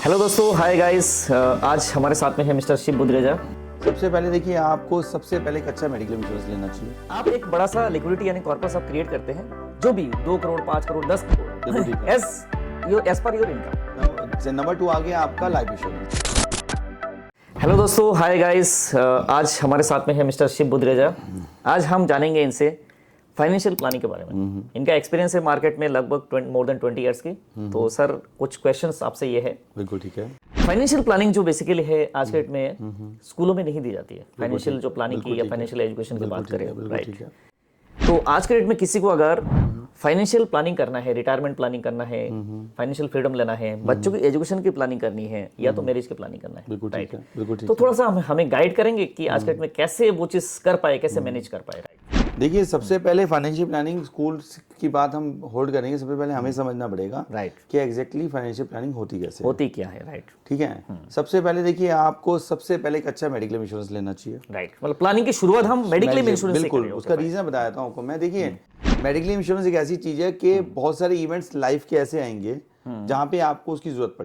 Hello दोस्तों, hi guys. आज हमारे साथ में है मिस्टर शिव बुद्रेजा। सबसे पहले देखिए, आपको सबसे पहले एक अच्छा मेडिकल इंश्योरेंस लेना चाहिए। आप एक बड़ा सा लिक्विडिटी यानी कॉर्पस आप क्रिएट करते हैं, जो भी 2 करोड़ 5 करोड़ 10 बिल्कुल ठीक करोड़ है। As per your income. Number 2 आ गया आपका लाइफ इंश्योरेंस। हेलो दोस्तों, हाय गाइस। आज हमारे साथ में है मिस्टर शिव बुद्रेजा। आज हम जानेंगे इनसे फाइनेंशियल प्लानिंग के बारे में। इनका एक्सपीरियंस है मार्केट में लगभग मोर देन 20 इयर्स की। तो सर, कुछ क्वेश्चंस आपसे ये है। बिल्कुल ठीक है। फाइनेंशियल प्लानिंग जो बेसिकली है आज के डेट में स्कूलों में नहीं दी जाती है। फाइनेंशियल जो प्लानिंग की या फाइनेंशियल एजुकेशन की बात करें, राइट। तो आज के डेट में किसी को अगर फाइनेंशियल प्लानिंग करना है, रिटायरमेंट प्लानिंग करना है, फाइनेंशियल फ्रीडम लेना है, बच्चों की एजुकेशन की प्लानिंग करनी है, या तो मैरिज की प्लानिंग करना है, राइट। तो थोड़ा सा हमें गाइड करेंगे कि आज के डेट में कैसे वो चीज कर पाए, कैसे मैनेज कर पाए, राइट। देखिए, सबसे पहले फाइनेंशियल प्लानिंग स्कूल की बात हम होल्ड करेंगे। सबसे पहले हमें समझना पड़ेगा राइट कि एग्जैक्टली फाइनेंशियल प्लानिंग होती कैसे है। होती क्या है, राइट। ठीक है। सबसे पहले देखिए, आपको सबसे पहले एक अच्छा मेडिकल इंश्योरेंस लेना चाहिए, राइट। मतलब प्लानिंग की शुरुआत हम मेडिकल इंश्योरेंस से बिल्कुल। करें। उसका रीजन बताता हूँ आपको मैं। देखिए, मेडिकल इंश्योरेंस एक ऐसी चीज है कि बहुत सारे इवेंट्स लाइफ के ऐसे आएंगे जहाँ पे आपको उसकी जरूरत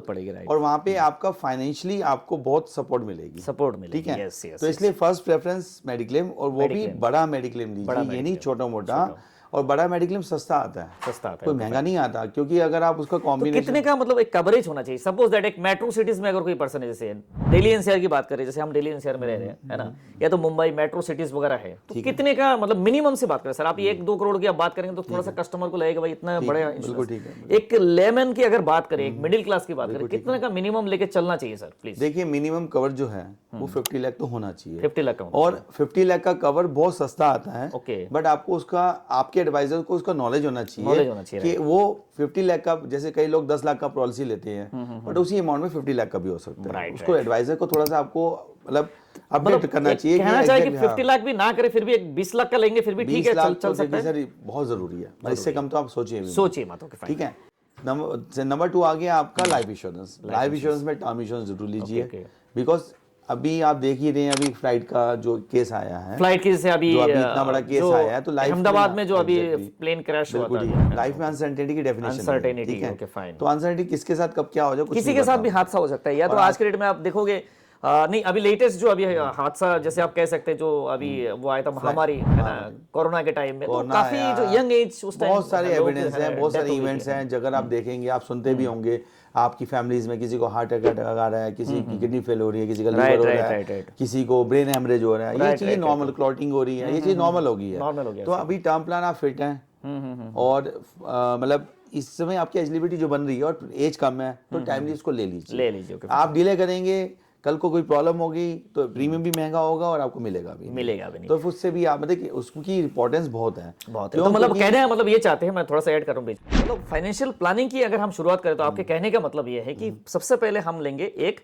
पड़ेगी, राइट। और वहाँ पे आपका फाइनेंशियली आपको बहुत सपोर्ट मिलेगी। ठीक है। तो इसलिए फर्स्ट प्रेफरेंस मेडिक्लेम, और वो भी बड़ा मेडिक्लेम लीजिए, ये नहीं छोटा मोटा। और बड़ा मेडिक्लेम सस्ता आता है, कोई महंगा नहीं आता, क्योंकि अगर आप उसका कॉम्बिनेशन कितने का मतलब एक कवरेज होना चाहिए। सपोज दैट एक मेट्रो सिटीज में अगर कोई पर्सन है, जैसे दिल्ली एनसीआर की बात करें, जैसे हम दिल्ली एनसीआर में रह रहे हैं, है ना, या तो मुंबई मेट्रो सिटीज वगैरह है, तो कितने का मतलब मिनिमम से बात करें सर। आप 1-2 करोड़ की आप बात करेंगे तो थोड़ा सा कस्टमर को लगेगा भाई इतना बड़ा इंश्योरेंस। एक लेमन की अगर बात करें, एक मिडिल क्लास की बात करें, कितने का मिनिमम लेके चलना चाहिए सर, प्लीज। देखिए, मिनिमम कवर जो है वो 50 लाख तो होना चाहिए। 50 लाख का, और 50 लाख का कवर बहुत सस्ता आता है। ओके। बट आपको उसका, आपके एडवाइजर को उसका नॉलेज होना चाहिए कि वो 50 लाख का, जैसे कई लोग 10 लाख का पॉलिसी लेते हैं, बट उसी अमाउंट में 50 लाख का भी हो सकता है। उसको एडवाइजर को थोड़ा सा आपको मतलब अपडेट करना चाहिए। कहना चाहिए कि 50 लाख भी ना करे, फिर भी एक 20 लाख का लेंगे फिर भी ठीक है, चल सकता है। सर, बहुत जरूरी है, इससे कम तो आप सोचिए मत। ठीक है। नंबर 2 आ गया आपका लाइफ इंश्योरेंस। लाइफ इंश्योरेंस में टर्म इंश्योरेंस जरूर लीजिए, बिकॉज अभी आप देख ही रहे हैं, अभी फ्लाइट का जो केस आया है, फ्लाइट केस से अभी इतना बड़ा केस आया है, तो लाइफ अहमदाबाद में जो अभी प्लेन क्रैश हुआ था, लाइफ में अनसर्टेनिटी की डेफिनेशन अनसर्टेनिटी, ओके फाइन। तो अनसर्टेनिटी किसके साथ कब क्या हो जाए, किसी के साथ भी हादसा हो सकता है। या तो आज के डेट में आप देखोगे, नहीं अभी लेटेस्ट जो अभी हादसा जैसे आप कह सकते हैं, जो अभी वो आया था महामारी, है ना, कोरोना के टाइम में, तो काफी जो यंग एज उस टाइम बहुत सारे एविडेंस हैं, बहुत सारे इवेंट्स हैं। अगर आप देखेंगे, आप सुनते भी होंगे आपकी फैमिलीज में, किसी को हार्ट अटैक आ रहा है, किसी की किडनी फेल हो रही है, किसी का लीवर हो रहा है, किसी को ब्रेन हेमरेज हो रहा है, ये चीज नॉर्मल, क्लॉटिंग हो रही है, ये चीज नॉर्मल हो गई है। तो अभी टर्म प्लान आप फिट हैं, और मतलब इस समय आपकी एलिजिबिलिटी जो बन रही है और एज कम है, तो टाइमली इसको ले लीजिए। आप डिले करेंगे, कल को कोई प्रॉब्लम होगी तो प्रीमियम भी महंगा होगा और आपको मिलेगा भी नहीं। तो उससे भी आप मतलब उसकी इंपॉर्टेंस बहुत है। तो मतलब कहने का मतलब ये चाहते हैं, मैं थोड़ा सा ऐड करूं बीच, मतलब फाइनेंशियल प्लानिंग की अगर हम शुरुआत करें तो आपके कहने का मतलब ये है कि सबसे पहले हम लेंगे एक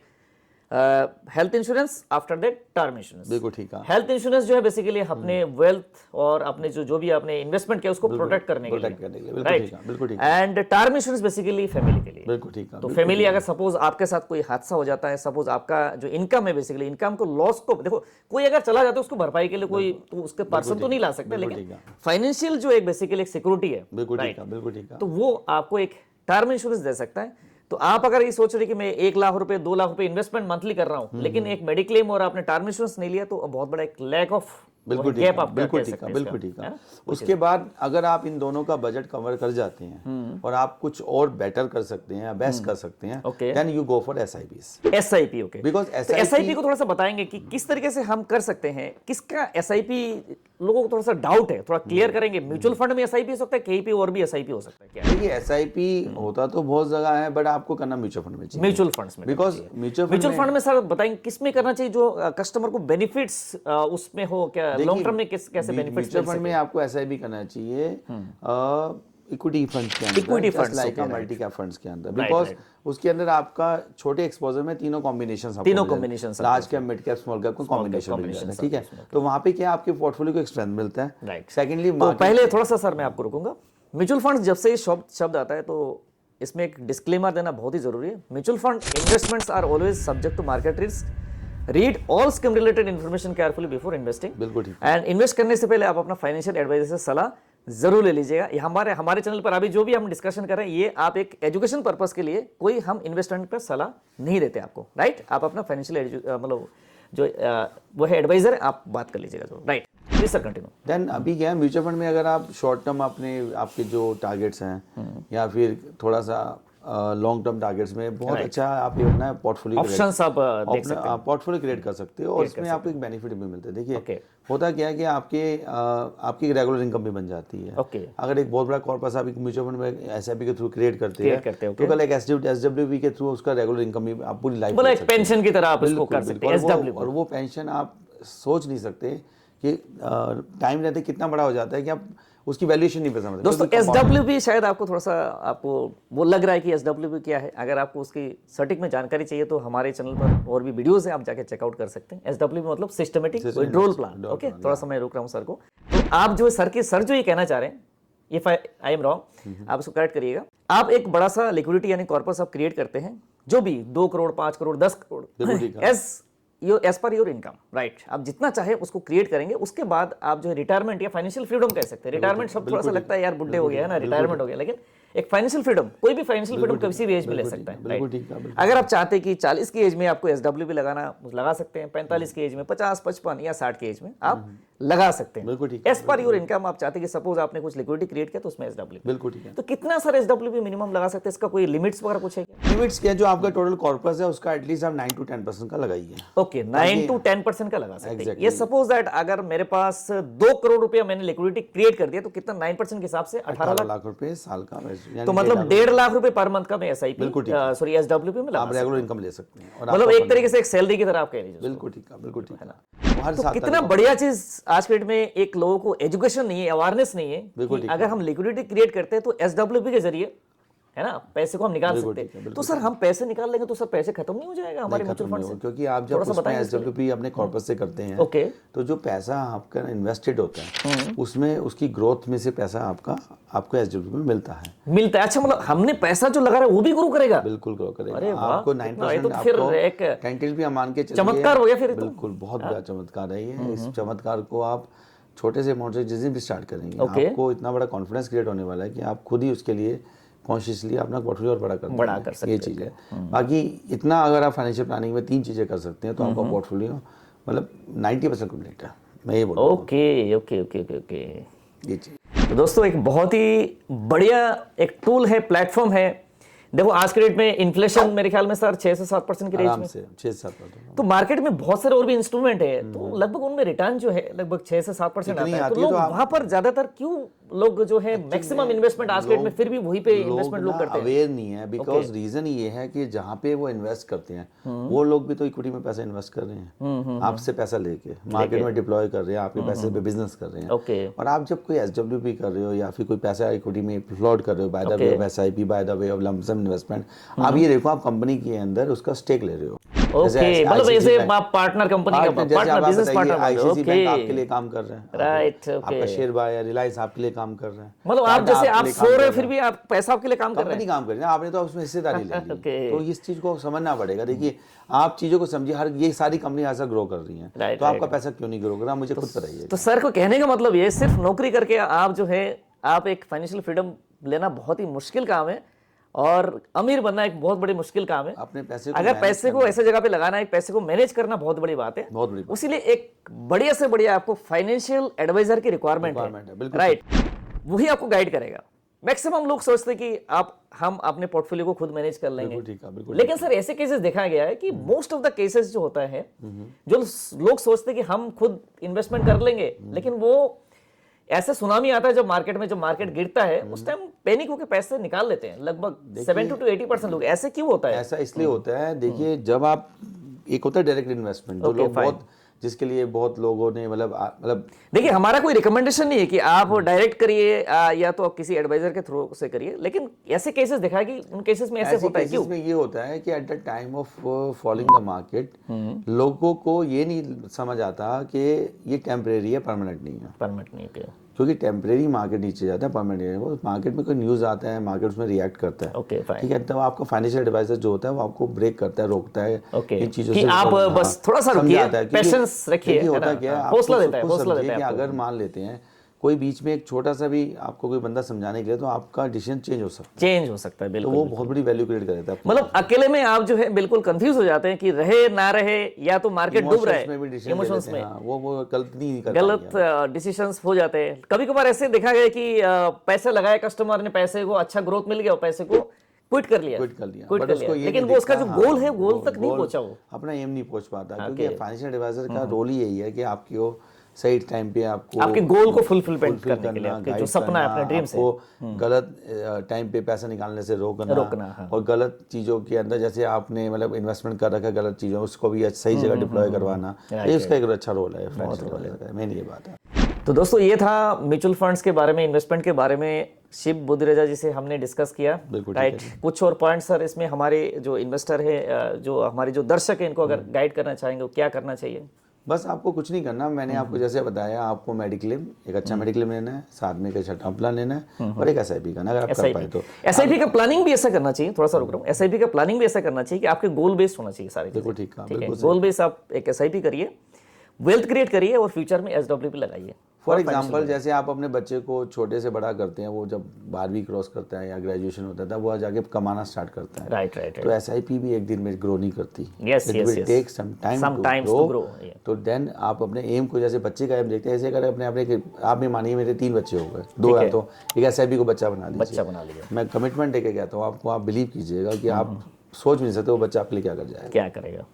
health insurance, after that term insurance. बिल्कुल ठीक है। हेल्थ इंश्योरेंस जो है बेसिकली अपने वेल्थ और अपने जो भी आपने इन्वेस्टमेंट किया उसको प्रोटेक्ट करने के लिए, राइट। बिल्कुल ठीक। And term insurance basically family के लिए। बिल्कुल ठीक है। तो फैमिली अगर सपोज आपके साथ कोई हादसा हो जाता है, सपोज आपका जो इनकम है, बेसिकली इनकम को लॉस को देखो, कोई अगर चला जाता है उसको भरपाई के लिए कोई तो उसके पर्सन तो नहीं ला सकता, लेकिन फाइनेंशियल जो एक बेसिकली एक सिक्योरिटी है, बिल्कुल ठीक है, तो वो आपको एक टर्म इंश्योरेंस दे सकता है। तो आप अगर ये सोच रहे कि मैं 1 लाख रुपए 2 लाख रुपए इन्वेस्टमेंट मंथली कर रहा हूं, लेकिन एक मेडिक्लेम और आपने टर्म इंश्योरेंस नहीं लिया, तो बहुत बड़ा एक लैक ऑफ बिल्कुल ठीक है। उसके बाद अगर आप इन दोनों का बजट कवर कर जाते हैं और आप कुछ और बेटर कर सकते हैं या बेस्ट कर सकते हैं, then you go for SIP. Okay. Because SIP को थोड़ा सा बताएंगे कि किस तरीके से हम कर सकते हैं, किसका एसआईपी लोगों को थोड़ा सा डाउट है, थोड़ा क्लियर करेंगे। म्यूचुअल फंड में एसआईपी हो सकता है, कहीं पे और भी एसआईपी हो सकता है क्या? देखिए, एसआईपी होता तो बहुत जगह है, बट आपको करना म्यूचुअल फंड में चाहिए। म्यूचुअल फंड्स में, बिकॉज म्यूचुअल फंड में सर बताएंगे किस में करना चाहिए, जो कस्टमर को बेनिफिट्स उसमें हो, क्या लॉन्ग टर्म में कैसे बेनिफिट्स? म्यूचुअल फंड में आपको एसआईपी करना चाहिए इक्विटी फंड्स के अंदर, equity funds like multi cap funds के अंदर, बिकॉज उसके अंदर आपका छोटे एक्सपोजर में तीनों combination, large cap, mid cap, small cap का कॉम्बिनेशन मिल जाता है। ठीक है। तो वहां पे क्या आपके पोर्टफोलियो को एक स्ट्रेंथ मिलता है, राइट। सेकेंडली, तो पहले थोड़ा सा सर मैं आपको रुकूंगा। म्यूचुअल फंड जब से शब्द आता है तो इसमें एक डिस्क्लेमर देना बहुत ही जरूरी है। Mutual fund investments are always subject to market risk. Read all scheme related information carefully before investing. बिल्कुल ठीक। एंड इन्वेस्ट करने से पहले आप अपना फाइनेंशियल एडवाइजर से सलाह जरूर ले लीजिएगा। ये हमारे चैनल पर अभी जो भी हम डिस्कशन कर रहे हैं ये आप एक एजुकेशन पर्पस के लिए, कोई हम इन्वेस्टमेंट पर सलाह नहीं देते आपको, राइट। आप अपना फाइनेंशियल मतलब जो वो है एडवाइजर है, आप बात कर लीजिएगा जरूर, right. Please sir continue. Then अभी क्या है, म्यूचुअल फंड में अगर आप शॉर्ट टर्म आपके जो टारगेट्स हैं या फिर थोड़ा सा लॉन्ग टर्म टारगेट्स में बहुत अच्छा आप ये अपना पोर्टफोलियो ऑप्शंस आप देख सकते हैं, पोर्टफोलियो क्रिएट कर सकते हो और इसमें आपको एक बेनिफिट भी मिलता है। देखिए होता क्या है कि आपकी रेगुलर इनकम भी बन जाती है। अगर एक बहुत बड़ा कॉर्पस आप एक म्यूचुअल फंड में एसआईपी के थ्रू क्रिएट करते हैं तो कल एक एसडब्ल्यूपी के थ्रू उसका रेगुलर इनकम भी आप पूरी लाइफ मतलब एक पेंशन की तरह आप इसको कर सकते हैं एसडब्ल्यू। और वो पेंशन आप सोच नहीं सकते कि टाइम रहते कितना बड़ा हो जाता है कि आप उसकी वैल्यूएशन नहीं समझते। दोस्तों एसडब्ल्यूपी शायद आपको थोड़ा सा आपको वो लग रहा है कि एसडब्ल्यूपी क्या है। अगर आपको उसकी सटीक में जानकारी चाहिए तो हमारे चैनल पर और भी वीडियोस हैं, आप जाके चेकआउट कर सकते हैं। एसडब्ल्यूपी मतलब सिस्टमेटिक विड्रॉल प्लान। ओके, थोड़ा सा मैं रोक रहा हूँ सर को। तो आप जो सर जो ये कहना चाह रहे हैं, इफ आई एम रॉन्ग आप उसको करेक्ट करिएगा। आप एक बड़ा सा लिक्विडिटी यानी कॉर्पस आप क्रिएट करते हैं, जो भी 2 crore 5 crore 10 crore as per your income, right. आप जितना चाहे उसको क्रिएट करेंगे। उसके बाद आप जो है रिटायरमेंट या फाइनेंशियल फ्रीडम कह सकते हैं। रिटायरमेंट सब थोड़ा सा लगता है यार बुढ़े हो गया है ना, रिटायरमेंट हो गया, लेकिन एक फाइनेंशियल फ्रीडम, कोई भी फाइनेंशियल फ्रीडम किसी भी एज में ले सकता है, राइट। अगर आप चाहते हैं कि 40 की एज में आपको एसडब्ल्यूपी लगा सकते हैं, 45 की एज में, 50, 55 या 60 की एज में आप लगा सकते हैं एज पर योर इनकम। आप चाहते हैं कि सपोज आपने कुछ लिक्विडिटी क्रिएट किया तो उसमें एसडब्ल्यूपी, बिल्कुल ठीक है। तो कितना सर एसडब्ल्यूपी मिनिमम लगा सकते हैं? इसका कोई लिमिट्स वगैरह कुछ है क्या? लिमिट्स क्या, जो आपका टोटल कॉर्पस है उसका एटलीस्ट आप 9 to 10% का लगाइए। ओके, 9 to 10% का लगा सकते हैं। ये सपोज दैट अगर मेरे पास 2 करोड़ रुपया मैंने लिक्विडिटी क्रिएट कर दिया तो कितना 9% के हिसाब से 18 लाख रुपए साल का, तो मतलब 1.5 लाख रुपए पर मंथ का मैं एसआईपी सॉरी एसडब्ल्यूपी में आप रेगुलर इनकम ले सकते हैं। मतलब एक तरीके से एक सैलरी की तरह आप कह लीजिए। बिल्कुल ठीक है, बिल्कुल ठीक है ना। तो कितना बढ़िया चीज आज के डेट में एक लोगों को एजुकेशन नहीं है, अवेयरनेस नहीं है कि अगर हम लिक्विडिटी क्रिएट करते हैं तो एसडब्ल्यूपी के जरिए है ना पैसे को हम निकाल सकते हैं। तो सर हम पैसे निकाल लेंगे तो सर पैसे खत्म नहीं हो जाएगा हमारे म्यूचुअल फंड से? क्योंकि आप जब उसमें एसडब्ल्यूपी अपने कॉर्पस से करते हैं तो जो पैसा आपका इन्वेस्टेड होता है उसमें उसकी ग्रोथ में से पैसा आपको एसडब्ल्यूपी में मिलता है। अच्छा, मतलब हमने पैसा जो लगा रहा है वो भी ग्रो करेगा? बिल्कुल ग्रो करेगा। आपको 9% फिर एक टेंटिल भी हम मान के चलिए, चमत्कार हो गया फिर। बिल्कुल बहुत बड़ा चमत्कार है ये। इस चमत्कार को आप छोटे से अमाउंट से जिस दिन भी स्टार्ट करेंगे आपको इतना बड़ा कॉन्फिडेंस क्रिएट होने वाला है कि आप खुद ही उसके लिए कॉन्शियसली अपना पोर्टफोलियो और बड़ा कर सकते हैं। ये चीज़ है। बाकी इतना अगर आप फाइनेंशियल प्लानिंग में 3 चीज़ें कर सकते हैं तो आपका पोर्टफोलियो मतलब 90% कंप्लीट है, मैं ये बोलूँ। Okay okay okay okay okay, ये चीज़। तो दोस्तों एक बहुत ही बढ़िया एक टूल है, प्लेटफॉर्म है। देखो आज के डेट में इन्फ्लेशन मेरे ख्याल में सर 6 से 7% की रेंज में, 6 से 7%। तो मार्केट में बहुत सारे और भी इंस्ट्रूमेंट है, तो लगभग उनमें रिटर्न जो है लगभग 6 से 7% आता है। तो लोग वहां पर ज्यादातर क्यों लोग जो है मैक्सिमम इन्वेस्टमेंट आज के डेट में फिर भी वही पे इन्वेस्टमेंट लोग करते हैं? अवेयर नहीं है, बिकॉज रीजन ये है कि जहाँ पे वो इन्वेस्ट करते हैं वो लोग भी तो इक्विटी में पैसा इन्वेस्ट कर रहे हैं, आपसे पैसा लेके मार्केट में डिप्लॉय कर रहे हैं, आपके पैसे पे बिजनेस कर रहे हैं। और आप जब कोई एसडब्ल्यूपी कर रहे हो या फिर कोई पैसा इक्विटी में फ्लोट कर रहे हो by the way of SIP, by the way of lump sum investment, आप ये देखो आप कंपनी के अंदर उसका स्टेक ले रहे हो। ओके, मतलब ऐसे आप पार्टनर कंपनी का partner business partner, ICICI bank आपके लिए काम कर रहे हैं, राइट। आपका शेयर बाय या रिलायंस आपके लिए काम कर रहे हैं। मतलब आप जैसे आप सो रहे फिर भी आप पैसा आपके लिए काम कर रहे हैं, कंपनी काम कर रही है, आपने तो उसमें हिस्सेदारी ले ली। तो इस चीज को समझना पड़ेगा। देखिए आप चीजों को समझिए, हर ये सारी कंपनी ऐसा ग्रो कर रही है तो आपका पैसा क्यों नहीं ग्रो कर रहा, मुझे खुद पता ही है। तो सर को कहने का मतलब ये सिर्फ नौकरी करके आप जो है आप एक फाइनेंशियल फ्रीडम लेना बहुत ही मुश्किल काम है और अमीर बनना एक बहुत बड़ी मुश्किल काम है। अपने पैसे अगर पैसे को ऐसे जगह पे लगाना है, पैसे को मैनेज करना बहुत बड़ी बात है, बहुत बड़ी। इसीलिए एक बढ़िया से बढ़िया आपको फाइनेंशियल एडवाइजर की रिक्वायरमेंट है, राइट। वही आपको गाइड करेगा। मैक्सिमम लोग सोचते हैं कि हम अपने पोर्टफोलियो को खुद मैनेज कर लेंगे, लेकिन सर ऐसे केसेस देखा गया है कि मोस्ट ऑफ द केसेस जो होता है, जो लोग सोचते हैं कि हम खुद इन्वेस्टमेंट कर लेंगे, लेकिन वो ऐसे सुनामी आता है जब मार्केट गिरता है उस टाइम पैनिक होकर पैसे निकाल लेते हैं। लगभग 70 to 80% लोग। ऐसे क्यों होता है? ऐसा इसलिए होता है, देखिए जब आप एक होता है डायरेक्ट इन्वेस्टमेंट, जो लोग बहुत जिसके लिए बहुत लोगों ने मतलब देखिए हमारा कोई रिकमेंडेशन नहीं है कि आप डायरेक्ट करिए या तो आप किसी एडवाइजर के थ्रू से करिए, लेकिन ऐसे केसेस देखा कि उन केसेस में ऐसे होता है। क्यों? इसमें ये होता है कि at the time of following the market लोगों को ये नहीं समझ आता कि ये टेम्परेरी है, परमानेंट नहीं है। परमानेंट नहीं है क्योंकि टेम्परेरी मार्केट नीचे जाता है, परमानेंट नहीं है। वो मार्केट में कोई न्यूज़ आता है, मार्केट उसमें रिएक्ट करता है, ओके फाइन, ठीक है। तब आपका फाइनेंशियल एडवाइजर जो होता है वो आपको ब्रेक करता है, रोकता है इन चीज़ों से। आप बस थोड़ा सा रुकिए, पेशेंस रखिए, होता क्या है, हौसला देता है, अगर मान लेते हैं कोई बीच में एक छोटा सा भी आपको कोई बंदा समझाने के लिए तो आपका डिसीजन चेंज हो सकता है, बिल्कुल। तो वो बहुत बड़ी वैल्यू क्रिएट कर देता है। मतलब अकेले में आप जो है बिल्कुल कंफ्यूज हो जाते हैं कि रहे ना रहे, या तो मार्केट डूब रहा है इमोशंस में, वो गलती नहीं कर गलत डिसीजंस हो जाते हैं। कभी कभार ऐसे देखा गया कि पैसे लगाया कस्टमर ने, पैसे को अच्छा ग्रोथ मिल गया और पैसे को क्विट कर लिया, लेकिन वो उसका जो गोल है गोल तक नहीं पहुंचा, वो अपना एम नहीं पहुंच पाता, क्योंकि फाइनेंशियल एडवाइजर का रोल ही यही है कि आपकी वो सही टाइम पे आपको आपके गोल को फुलफिलमेंट करने के लिए, आपके जो सपना है अपने ड्रीम से, गलत टाइम पे पैसा निकालने से रोकना और गलत चीजों के अंदर, जैसे आपने मतलब इन्वेस्टमेंट कर रखा है गलत चीजों, उसको भी सही जगह डिप्लॉय करवाना, ये उसका एक अच्छा रोल है, मेन ये बात है। तो दोस्तों ये था म्यूचुअल फंड्स के बारे में, इन्वेस्टमेंट के बारे में शिव बुद्धिराजा जी से हमने डिस्कस किया, राइट। कुछ और पॉइंट सर इसमें हमारे जो इन्वेस्टर है, जो हमारे जो दर्शक है, इनको अगर गाइड करना चाहेंगे वो क्या करना चाहिए? बस आपको कुछ नहीं करना, मैंने आपको जैसे बताया, आपको मेडिक्लेम, एक अच्छा मेडिक्लेम लेना है, साथ में एक अच्छा टर्म प्लान लेना है और एक एसआईपी करना, अगर आप कर पाए तो। एसआईपी का प्लानिंग भी ऐसा करना चाहिए, थोड़ा सा रुक रहा हूँ, एसआईपी का प्लानिंग भी ऐसा करना चाहिए कि आपके गोल बेस्ड होना चाहिए सारे। बिल्कुल ठीक है, गोल बेस्ड आप एक एसआईपी करिए, वेल्थ क्रिएट करिए और फ्यूचर में एसडब्ल्यूपी लगाइए। फॉर एग्जाम्पल, जैसे आप अपने बच्चे को छोटे से बड़ा करते हैं, वो जब 12वीं क्रॉस करता है या ग्रेजुएशन होता है, वो जाके कमाना स्टार्ट करता है, राइट। तो एसआईपी भी एक दिन में ग्रो नहीं करती, yes, take some time to grow. तो देन आप अपने एम को, जैसे बच्चे का एम देखते हैं, ऐसे अगर अपने आप में मानिए मेरे 3 बच्चे हो गए, 2 है तो एक एसआईपी को बच्चा बना लीजिए। मैं कमिटमेंट लेके कहता हूँ आपको, आप बिलीव कीजिएगा कि आप सोच भी नहीं सकते वो बच्चा आपके लिए क्या कर जाएगा, क्या करेगा।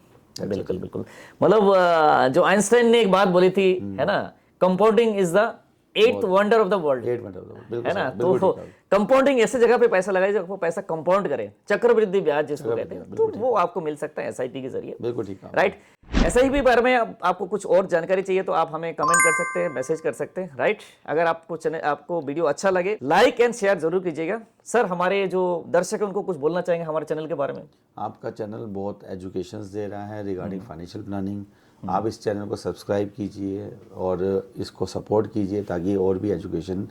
बिल्कुल। मतलब जो आइंस्टाइन ने एक बात बोली थी, है ना, compounding is the 8th wonder of the world, है ना। तो कंपाउंडिंग ऐसे जगह पे पैसा लगाइए जब वो पैसा कंपाउंड करे, चक्रवृद्धि ब्याज जिसको कहते हैं, तो वो आपको मिल सकता है एसआईपी के जरिए। बिल्कुल ठीक है, राइट। एसआईपी बारे में आपको कुछ और जानकारी चाहिए तो आप हमें कमेंट कर सकते हैं, मैसेज कर सकते हैं, राइट। अगर आपको वीडियो अच्छा लगे, लाइक एंड शेयर जरूर कीजिएगा। सर, हमारे जो दर्शक है उनको कुछ बोलना चाहेंगे हमारे चैनल के बारे में? आपका चैनल बहुत एजुकेशन दे रहा है रिगार्डिंग फाइनेंशियल प्लानिंग, आप इस चैनल को सब्सक्राइब कीजिए और इसको सपोर्ट कीजिए ताकि और भी एजुकेशन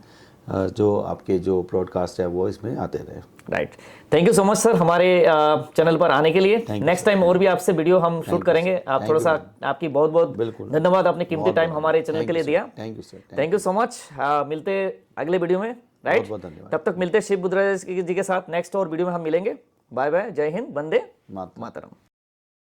जो आपके जो ब्रॉडकास्ट है वो इसमें आते रहे। Right. Thank you so much sir हमारे चैनल पर आने के लिए। नेक्स्ट टाइम और भी आपसे वीडियो हम शूट करेंगे। आप थोड़ा सा, आपकी बहुत बहुत धन्यवाद, आपने कीमती टाइम हमारे चैनल के लिए दिया। Thank you sir, thank you so much. मिलते अगले वीडियो में, राइट। तब तक मिलते शिव बुद्धिराजा जी के साथ नेक्स्ट और वीडियो में हम मिलेंगे। बाय बाय, जय हिंद, वंदे मातरम।